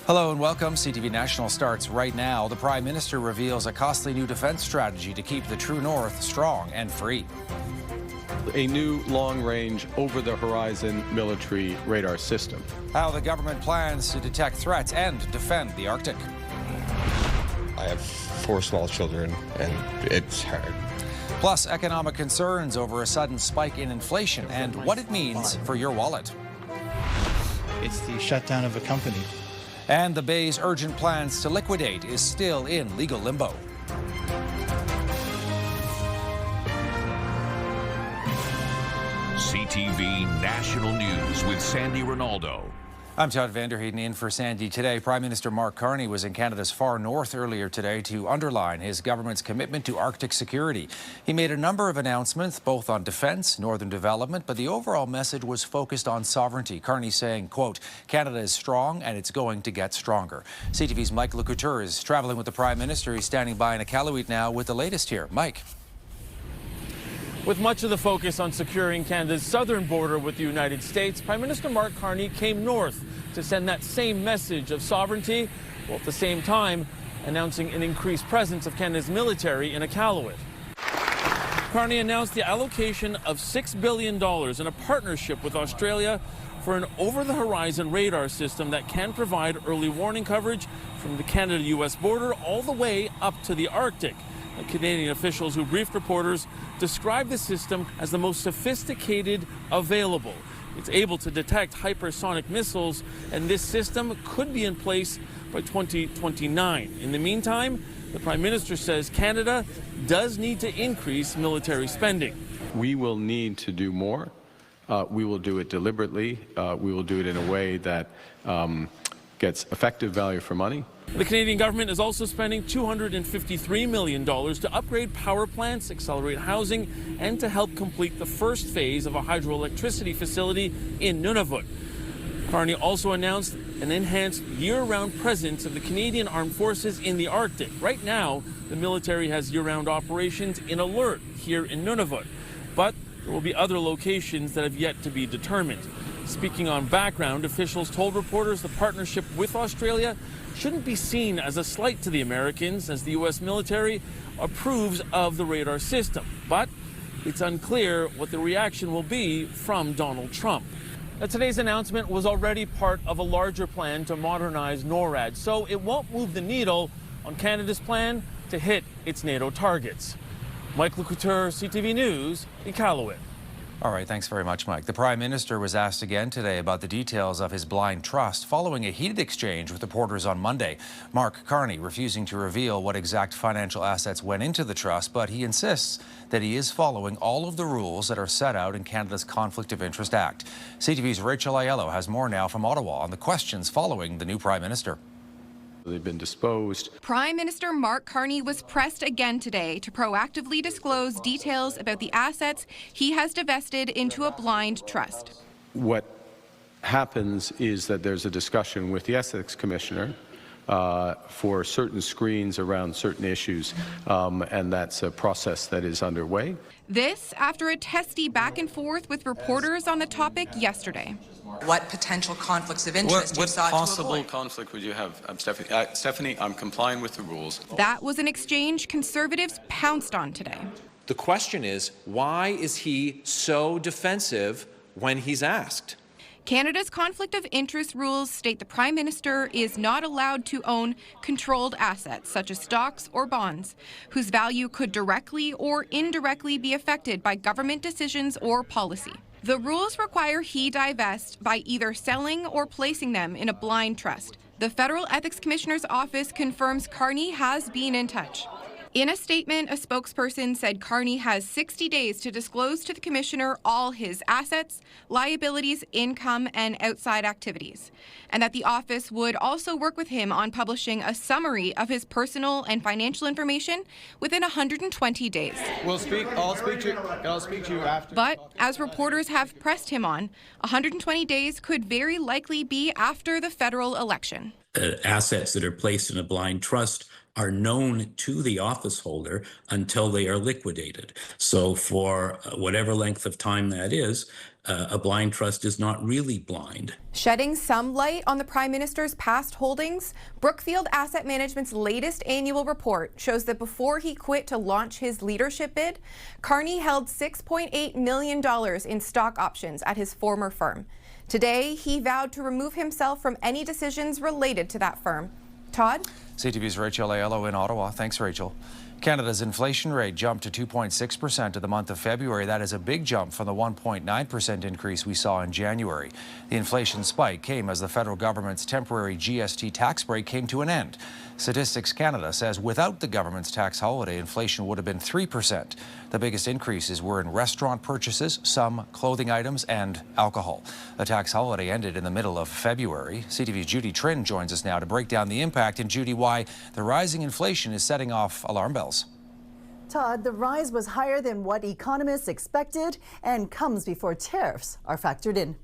Hello and welcome. CTV National starts right now. The Prime Minister reveals a costly new defense strategy to keep the true north strong and free. A new long-range, over-the-horizon military radar system. How the government plans to detect threats and defend the Arctic. I have 4 small children, and it's hard. Plus, economic concerns over a sudden spike in inflation and what it means for your wallet. It's the shutdown of a company. And the Bay's urgent plans to liquidate is still in legal limbo. CTV National News with Sandy Ronaldo. I'm Todd Vanderheiden in for Sandy today. Prime Minister Mark Carney was in Canada's far north earlier today to underline his government's commitment to Arctic security. He made a number of announcements, both on defense, northern development, but the overall message was focused on sovereignty. Carney saying, quote, Canada is strong and it's going to get stronger. CTV's Mike Lecouture is traveling with the Prime Minister. He's standing by in Iqaluit now with the latest here. Mike. With much of the focus on securing Canada's southern border with the United States, Prime Minister Mark Carney came north to send that same message of sovereignty, while at the same time announcing an increased presence of Canada's military in Iqaluit. Carney announced the allocation of $6 billion in a partnership with Australia for an over-the-horizon radar system that can provide early warning coverage from the Canada-U.S. border all the way up to the Arctic. Canadian officials who briefed reporters described the system as the most sophisticated available. It's able to detect hypersonic missiles, and this system could be in place by 2029. In the meantime, the Prime Minister says Canada does need to increase military spending. We will need to do more. We will do it deliberately. We will do it in a way that gets effective value for money. The Canadian government is also spending $253 million to upgrade power plants, accelerate housing, and to help complete the first phase of a hydroelectricity facility in Nunavut. Carney also announced an enhanced year-round presence of the Canadian Armed Forces in the Arctic. Right now, the military has year-round operations in Alert here in Nunavut, but there will be other locations that have yet to be determined. Speaking on background, officials told reporters the partnership with Australia shouldn't be seen as a slight to the Americans, as the U.S. military approves of the radar system. But it's unclear what the reaction will be from Donald Trump. Now, today's announcement was already part of a larger plan to modernize NORAD, so it won't move the needle on Canada's plan to hit its NATO targets. Mike Lecouture, CTV News, Iqaluit. All right, thanks very much, Mike. The Prime Minister was asked again today about the details of his blind trust following a heated exchange with reporters on Monday. Mark Carney refusing to reveal what exact financial assets went into the trust, but he insists that he is following all of the rules that are set out in Canada's Conflict of Interest Act. CTV's Rachel Aiello has more now from Ottawa on the questions following the new Prime Minister. They've been disposed. Prime Minister Mark Carney was pressed again today to proactively disclose details about the assets he has divested into a blind trust. What happens is that there's a discussion with the Ethics Commissioner for certain screens around certain issues, and that's a process that is underway. This after a testy back and forth with reporters on the topic yesterday. What potential conflicts of interest you sought to avoid? What possible conflict would you have, Stephanie? Stephanie, I'm complying with the rules. That was an exchange Conservatives pounced on today. The question is, why is he so defensive when he's asked? Canada's conflict of interest rules state the Prime Minister is not allowed to own controlled assets, such as stocks or bonds, whose value could directly or indirectly be affected by government decisions or policy. The rules require he divest by either selling or placing them in a blind trust. The Federal Ethics Commissioner's office confirms Carney has been in touch. In a statement, a spokesperson said Carney has 60 days to disclose to the Commissioner all his assets, liabilities, income, and outside activities, and that the office would also work with him on publishing a summary of his personal and financial information within 120 days. I'll speak to you after. But, as reporters have pressed him on, 120 days could very likely be after the federal election. Assets that are placed in a blind trust are known to the office holder until they are liquidated. So for whatever length of time that is, a blind trust is not really blind. Shedding some light on the Prime Minister's past holdings, Brookfield Asset Management's latest annual report shows that before he quit to launch his leadership bid, Carney held $6.8 million in stock options at his former firm. Today, he vowed to remove himself from any decisions related to that firm. Todd? CTV's Rachel Aiello in Ottawa. Thanks, Rachel. Canada's inflation rate jumped to 2.6% in the month of February. That is a big jump from the 1.9% increase we saw in January. The inflation spike came as the federal government's temporary GST tax break came to an end. Statistics Canada says without the government's tax holiday, inflation would have been 3%. The biggest increases were in restaurant purchases, some clothing items, and alcohol. The tax holiday ended in the middle of February. CTV's Judy Trin joins us now to break down the impact, and Judy, why the rising inflation is setting off alarm bells. Todd, the rise was higher than what economists expected and comes before tariffs are factored in.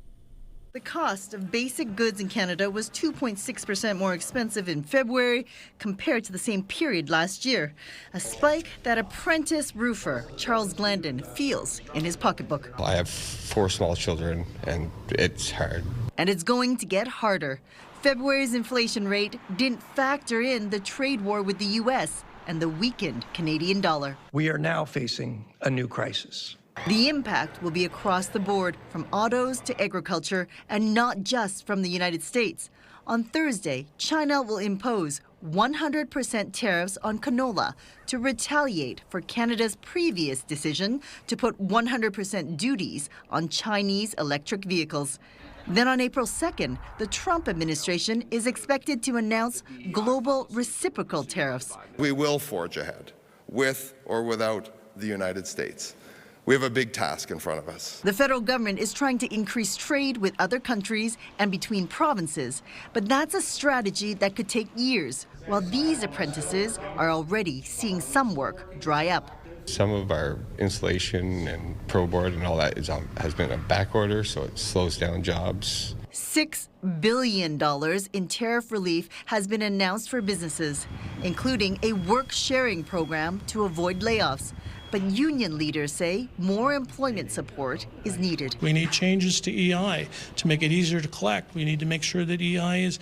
The cost of basic goods in Canada was 2.6% more expensive in February compared to the same period last year, a spike that apprentice roofer Charles Glandon feels in his pocketbook. I have 4 small children, and it's hard. And it's going to get harder. February's inflation rate didn't factor in the trade war with the U.S. and the weakened Canadian dollar. We are now facing a new crisis. The impact will be across the board, from autos to agriculture, and not just from the United States. On Thursday, China will impose 100% tariffs on canola to retaliate for Canada's previous decision to put 100% duties on Chinese electric vehicles. Then on April 2nd, the Trump administration is expected to announce global reciprocal tariffs. We will forge ahead, with or without the United States. We have a big task in front of us. The federal government is trying to increase trade with other countries and between provinces, but that's a strategy that could take years, while these apprentices are already seeing some work dry up. Some of our insulation and pro board and all that has been a back order, so it slows down jobs. $6 billion in tariff relief has been announced for businesses, including a work-sharing program to avoid layoffs. But union leaders say more employment support is needed. We need changes to EI to make it easier to collect. We need to make sure that EI is,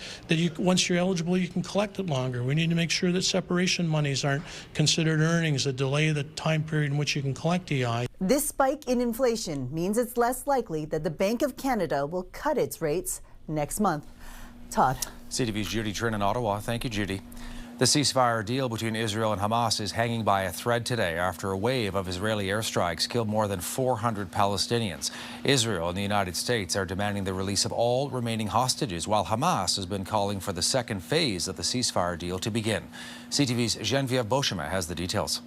once you're eligible, you can collect it longer. We need to make sure that separation monies aren't considered earnings that delay the time period in which you can collect EI. This spike in inflation means it's less likely that the Bank of Canada will cut its rates next month. Todd. CTV's Judy Trin in Ottawa. Thank you, Judy. The ceasefire deal between Israel and Hamas is hanging by a thread today after a wave of Israeli airstrikes killed more than 400 Palestinians. Israel and the United States are demanding the release of all remaining hostages, while Hamas has been calling for the second phase of the ceasefire deal to begin. CTV's Geneviève Beauchemin has the details.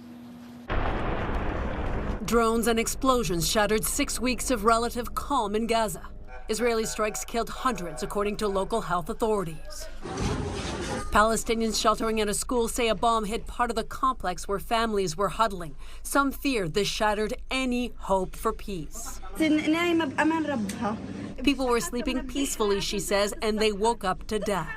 Drones and explosions shattered 6 weeks of relative calm in Gaza. Israeli strikes killed hundreds, according to local health authorities. Palestinians sheltering at a school say a bomb hit part of the complex where families were huddling. Some fear this shattered any hope for peace. People were sleeping peacefully, she says, and they woke up to death.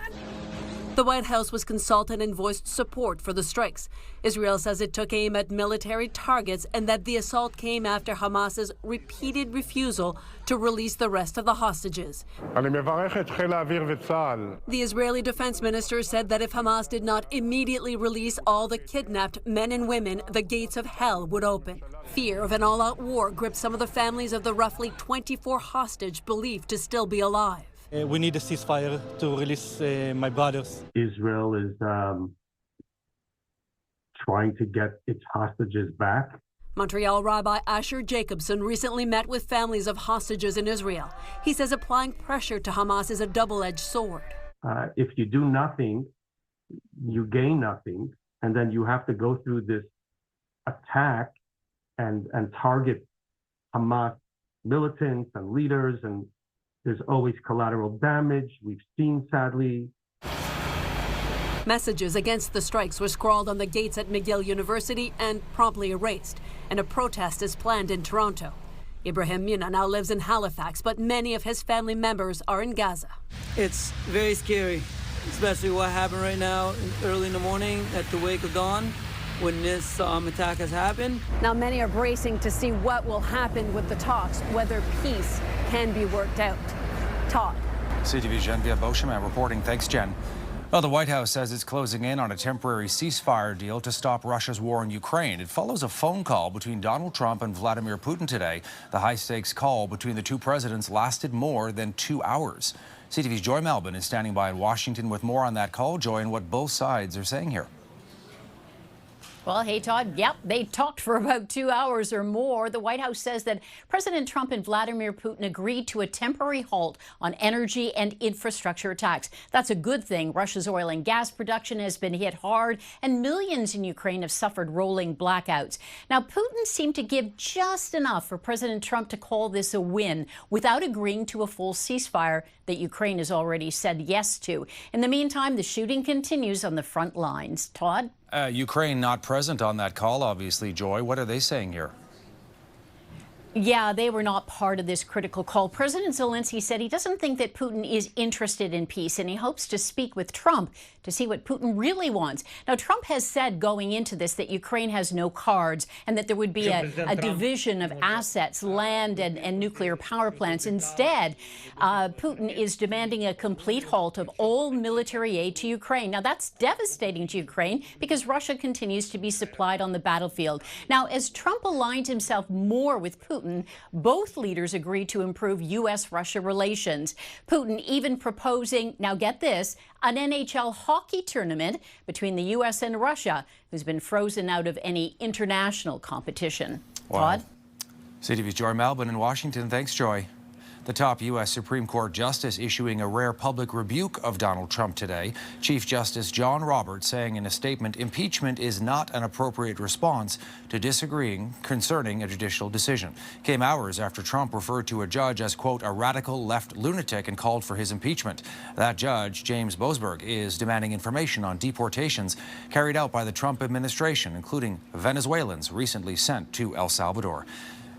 The White House was consulted and voiced support for the strikes. Israel says it took aim at military targets and that the assault came after Hamas's repeated refusal to release the rest of the hostages. The Israeli defense minister said that if Hamas did not immediately release all the kidnapped men and women, the gates of hell would open. Fear of an all-out war gripped some of the families of the roughly 24 hostages believed to still be alive. We need a ceasefire to release my brothers. Israel is trying to get its hostages back. Montreal Rabbi Asher Jacobson recently met with families of hostages in Israel. He says applying pressure to Hamas is a double-edged sword. If you do nothing, you gain nothing, and then you have to go through this attack and target Hamas militants and leaders, and there's always collateral damage. We've seen, sadly. Messages against the strikes were scrawled on the gates at McGill University and promptly erased. And a protest is planned in Toronto. Ibrahim Muna now lives in Halifax, but many of his family members are in Gaza. It's very scary. especially what happened right now early in the morning at the wake of dawn when this attack has happened. Now, many are bracing to see what will happen with the talks, whether peace can be worked out. Todd. CTV's Genevieve Beauchemin reporting. Thanks, Jen. Well, the White House says it's closing in on a temporary ceasefire deal to stop Russia's war in Ukraine. It follows a phone call between Donald Trump and Vladimir Putin today. The high-stakes call between the two presidents lasted more than 2 hours. CTV's Joy Melvin is standing by in Washington with more on that call. Joy, and what both sides are saying here. Well, hey, Todd, yep, they talked for about 2 hours or more. The White House says that President Trump and Vladimir Putin agreed to a temporary halt on energy and infrastructure attacks. That's a good thing. Russia's oil and gas production has been hit hard, and millions in Ukraine have suffered rolling blackouts. Now, Putin seemed to give just enough for President Trump to call this a win without agreeing to a full ceasefire that Ukraine has already said yes to. In the meantime, the shooting continues on the front lines. Todd? Ukraine not present on that call, obviously, Joy. What are they saying here? Yeah, they were not part of this critical call. President Zelensky said he doesn't think that Putin is interested in peace, and he hopes to speak with Trump to see what Putin really wants. Now, Trump has said going into this that Ukraine has no cards and that there would be a division of assets, land and nuclear power plants. Instead, Putin is demanding a complete halt of all military aid to Ukraine. Now, that's devastating to Ukraine because Russia continues to be supplied on the battlefield. Now, as Trump aligns himself more with Putin, both leaders agreed to improve U.S.-Russia relations. Putin even proposing, now get this, an NHL hockey tournament between the U.S. and Russia, who's been frozen out of any international competition. Wow. Todd? CTV's Joy Melvin in Washington. Thanks, Joy. The top U.S. Supreme Court justice issuing a rare public rebuke of Donald Trump today. Chief Justice John Roberts saying in a statement, impeachment is not an appropriate response to disagreeing concerning a judicial decision. Came hours after Trump referred to a judge as, quote, a radical left lunatic and called for his impeachment. That judge, James Boasberg, is demanding information on deportations carried out by the Trump administration, including Venezuelans recently sent to El Salvador.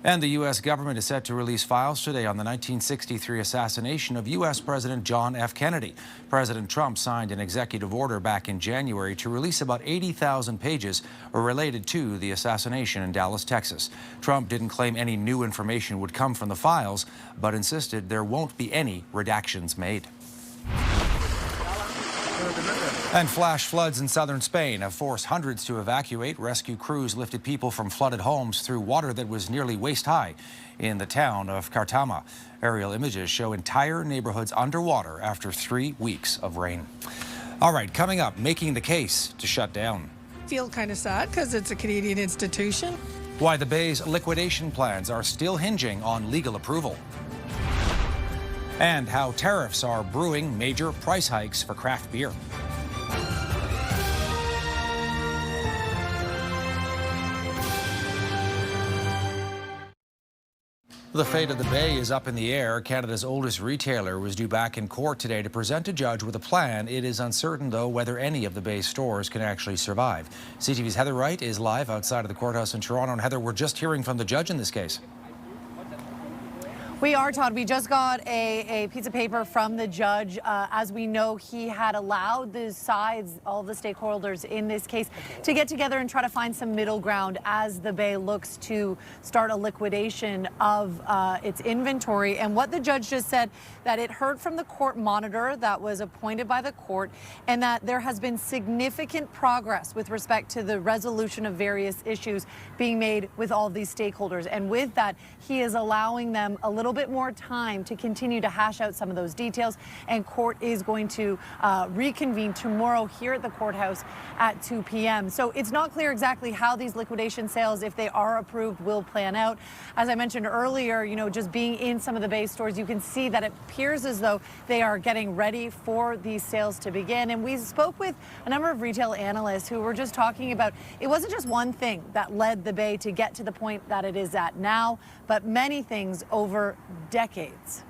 And the U.S. government is set to release files today on the 1963 assassination of U.S. President John F. Kennedy. President Trump signed an executive order back in January to release about 80,000 pages related to the assassination in Dallas, Texas. Trump didn't claim any new information would come from the files, but insisted there won't be any redactions made. And flash floods in southern Spain have forced hundreds to evacuate. Rescue crews lifted people from flooded homes through water that was nearly waist-high in the town of Cartama. Aerial images show entire neighborhoods underwater after 3 weeks of rain. All right, coming up, making the case to shut down. I feel kind of sad because it's a Canadian institution. Why the Bay's liquidation plans are still hinging on legal approval. And how tariffs are brewing major price hikes for craft beer. The fate of the Bay is up in the air. Canada's oldest retailer was due back in court today to present a judge with a plan. It is uncertain, though, whether any of the Bay's stores can actually survive. CTV's Heather Wright is live outside of the courthouse in Toronto. And Heather, we're just hearing from the judge in this case. We are, Todd. We just got a piece of paper from the judge. As we know, he had allowed the sides, all the stakeholders in this case, to get together and try to find some middle ground as the Bay looks to start a liquidation of its inventory. And what the judge just said, that it heard from the court monitor that was appointed by the court, and that there has been significant progress with respect to the resolution of various issues being made with all these stakeholders. And with that, he is allowing them a little bit more time to continue to hash out some of those details, and court is going to reconvene tomorrow here at the courthouse at 2 p.m. So it's not clear exactly how these liquidation sales, if they are approved, will plan out. As I mentioned earlier, you know, just being in some of the Bay stores, you can see that it appears as though they are getting ready for these sales to begin. And we spoke with a number of retail analysts who were just talking about it wasn't just one thing that led the Bay to get to the point that it is at now, but many things over decades.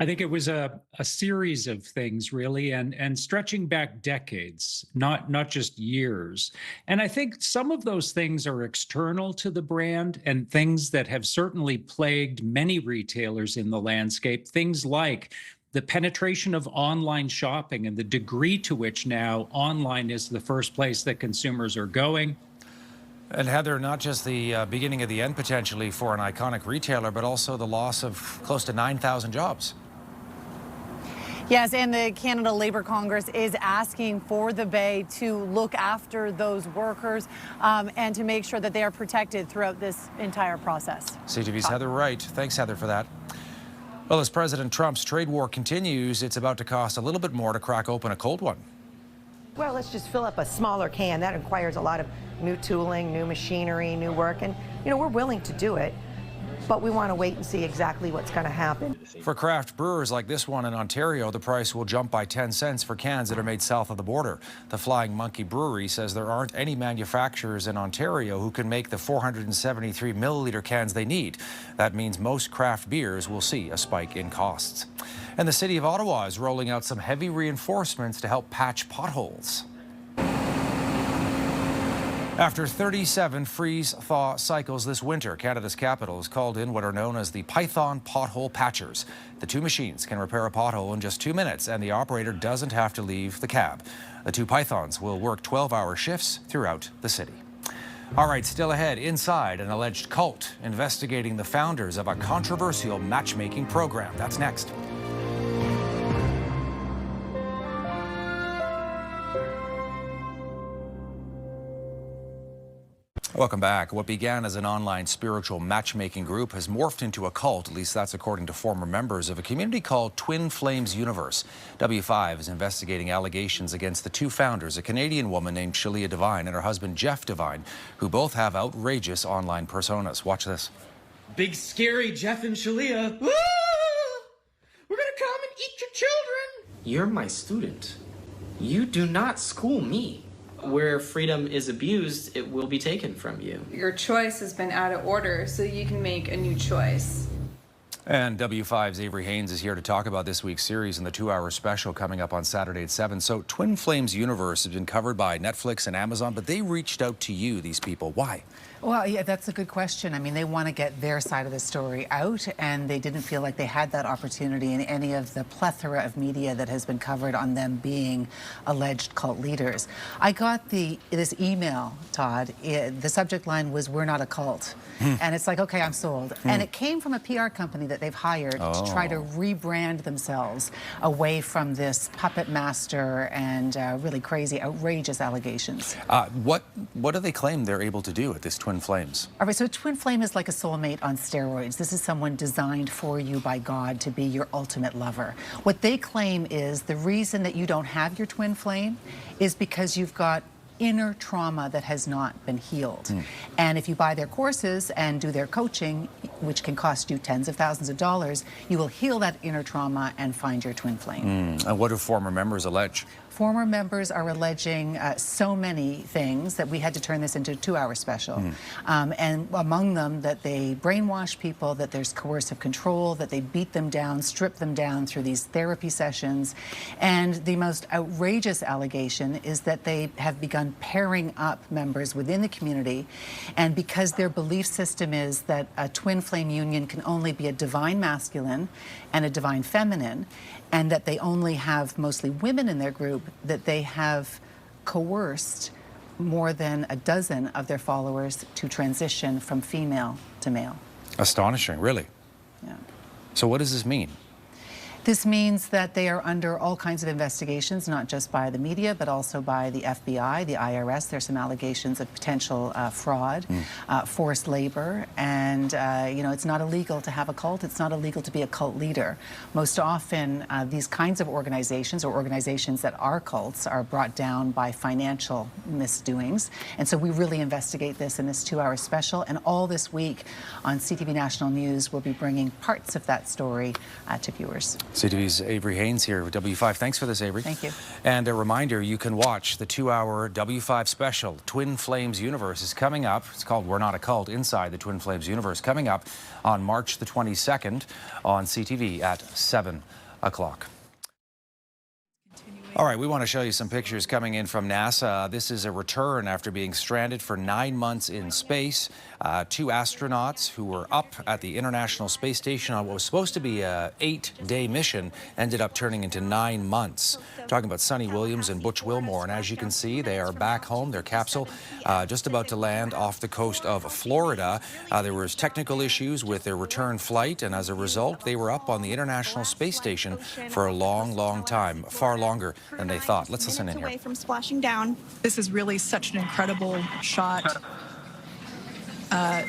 I think it was a series of things, really, and stretching back decades, not just years. And I think some of those things are external to the brand and things that have certainly plagued many retailers in the landscape, things like the penetration of online shopping and the degree to which now online is the first place that consumers are going. And Heather, not just the beginning of the end potentially for an iconic retailer, but also the loss of close to 9,000 jobs. Yes, and the Canada Labour Congress is asking for the Bay to look after those workers and to make sure that they are protected throughout this entire process. CTV's Heather Wright. Thanks, Heather, for that. Well, as President Trump's trade war continues, it's about to cost a little bit more to crack open a cold one. Well, let's just fill up a smaller can. That requires a lot of new tooling, new machinery, new work. And, you know, we're willing to do it, but we want to wait and see exactly what's going to happen. For craft brewers like this one in Ontario, the price will jump by 10 cents for cans that are made south of the border. The Flying Monkey Brewery says there aren't any manufacturers in Ontario who can make the 473 milliliter cans they need. That means most craft beers will see a spike in costs. And the city of Ottawa is rolling out some heavy reinforcements to help patch potholes. After 37 freeze-thaw cycles this winter, Canada's capital has called in what are known as the Python pothole patchers. The two machines can repair a pothole in just 2 minutes, and the operator doesn't have to leave the cab. The two Pythons will work 12-hour shifts throughout the city. All right, still ahead, inside an alleged cult investigating the founders of a controversial matchmaking program. That's next. Welcome back. What began as an online spiritual matchmaking group has morphed into a cult, at least that's according to former members of a community called Twin Flames Universe. W5 is investigating allegations against the two founders, a Canadian woman named Shalia Devine and her husband Jeff Devine, who both have outrageous online personas. Watch this. Big scary Jeff and Shalia. Woo! We're gonna come and eat your children. You're my student. You do not school me. Where freedom is abused, it will be taken from you. Your choice has been out of order, so you can make a new choice. And W5's Avery Haynes is here to talk about this week's series and the 2-hour special coming up on Saturday at 7. So Twin Flames Universe has been covered by Netflix and Amazon, but they reached out to you, these people. Why? Well, yeah, that's a good question. I mean, they want to get their side of the story out, and they didn't feel like they had that opportunity in any of the plethora of media that has been covered on them being alleged cult leaders. I got this email, Todd. The subject line was, "We're not a cult." And it's like, okay, I'm sold. And it came from a PR company that they've hired to try to rebrand themselves away from this puppet master and really crazy, outrageous allegations. What do they claim they're able to do at this Twin Flames? All right, so a twin flame is like a soulmate on steroids. This is someone designed for you by God to be your ultimate lover. What they claim is the reason that you don't have your twin flame is because you've got inner trauma that has not been healed. And if you buy their courses and do their coaching, which can cost you tens of thousands of dollars, you will heal that inner trauma and find your twin flame. And what do former members allege? Former members are alleging so many things that we had to turn this into a 2-hour special. And among them, that they brainwash people, that there's coercive control, that they beat them down, strip them down through these therapy sessions. And the most outrageous allegation is that they have begun pairing up members within the community. And because their belief system is that a twin flame union can only be a divine masculine and a divine feminine, and that they only have mostly women in their group, that they have coerced more than a dozen of their followers to transition from female to male. Astonishing, really. Yeah. So what does this mean? This means that they are under all kinds of investigations, not just by the media, but also by the FBI, the IRS. There's some allegations of potential fraud, forced labor, and you know, it's not illegal to have a cult. It's not illegal to be a cult leader. Most often, these kinds of organizations or organizations that are cults are brought down by financial misdoings. And so we really investigate this in this 2-hour special. And all this week on CTV National News, we'll be bringing parts of that story to viewers. CTV's Avery Haynes here with W5. Thanks for this, Avery. Thank you. And a reminder, you can watch the 2-hour W5 special. Twin Flames Universe is coming up. It's called We're Not a Cult, Inside the Twin Flames Universe, coming up on March the 22nd on CTV at 7 o'clock. All right, we want to show you some pictures coming in from NASA. This is a return after being stranded for 9 months in space. 2 astronauts who were up at the International Space Station on what was supposed to be an 8-day mission ended up turning into 9 months. Talking about Sonny Williams and Butch Wilmore, and as you can see, they are back home. Their capsule just about to land off the coast of Florida. There was technical issues with their return flight, and as a result, they were up on the International Space Station for a long, long time, far longer than they thought. Let's listen in here. Away from splashing down. This is really such an incredible shot. That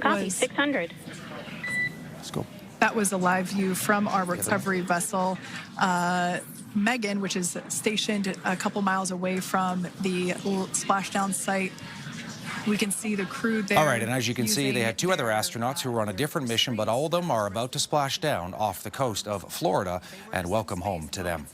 Copy, was 600. Let's go. That was a live view from our recovery vessel, Megan, which is stationed a couple miles away from the splashdown site. We can see the crew there. All right, and as you can see, they had 2 other astronauts who were on a different mission, but all of them are about to splash down off the coast of Florida, and welcome home to them.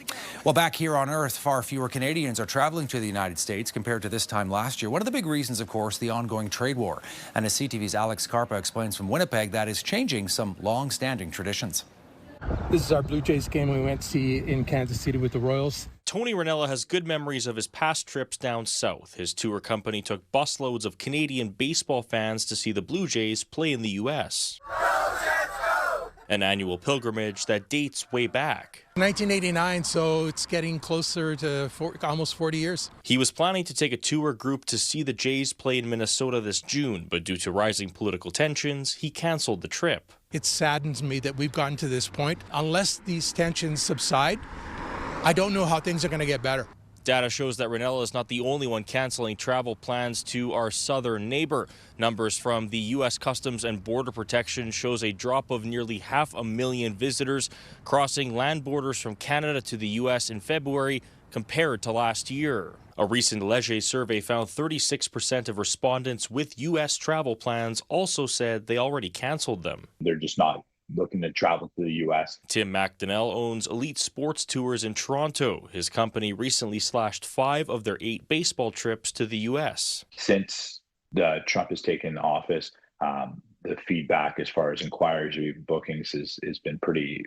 Well, back here on Earth, far fewer Canadians are traveling to the United States compared to this time last year. One of the big reasons, of course, the ongoing trade war. And as CTV's Alex Carpa explains from Winnipeg, that is changing some long-standing traditions. This is our Blue Jays game we went to see in Kansas City with the Royals. Tony Ranella has good memories of his past trips down south. His tour company took busloads of Canadian baseball fans to see the Blue Jays play in the U.S. An annual pilgrimage that dates way back. 1989, so it's getting closer to almost 40 years. He was planning to take a tour group to see the Jays play in Minnesota this June, but due to rising political tensions, he canceled the trip. It saddens me that we've gotten to this point. Unless these tensions subside, I don't know how things are going to get better. Data shows that Ranella is not the only one canceling travel plans to our southern neighbor. Numbers from the U.S. Customs and Border Protection shows a drop of nearly 500,000 visitors crossing land borders from Canada to the U.S. in February compared to last year. A recent Leger survey found 36% of respondents with U.S. travel plans also said they already canceled them. They're just not looking to travel to the U.S. Tim McDonnell owns Elite Sports Tours in Toronto. His company recently slashed 5 of their 8 baseball trips to the U.S. Since Trump has taken office, the feedback as far as inquiries, bookings has been pretty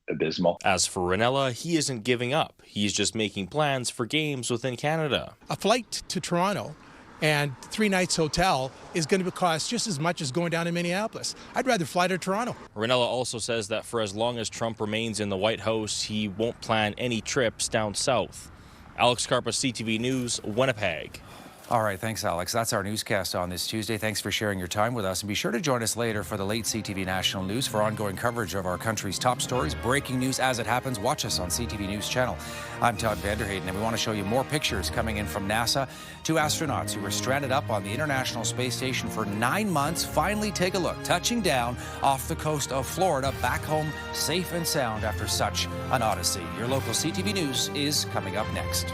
abysmal. As for Ranella, he isn't giving up. He's just making plans for games within Canada. A flight to Toronto and 3 nights hotel is going to cost just as much as going down to Minneapolis. I'd rather fly to Toronto. Ranella also says that for as long as Trump remains in the White House, he won't plan any trips down south. Alex Carpa, CTV News, Winnipeg. All right, thanks, Alex. That's our newscast on this Tuesday. Thanks for sharing your time with us. And be sure to join us later for the late CTV National News for ongoing coverage of our country's top stories, breaking news as it happens. Watch us on CTV News Channel. I'm Todd Vanderheyden, and we want to show you more pictures coming in from NASA. 2 astronauts who were stranded up on the International Space Station for 9 months finally take a look, touching down off the coast of Florida, back home safe and sound after such an odyssey. Your local CTV News is coming up next.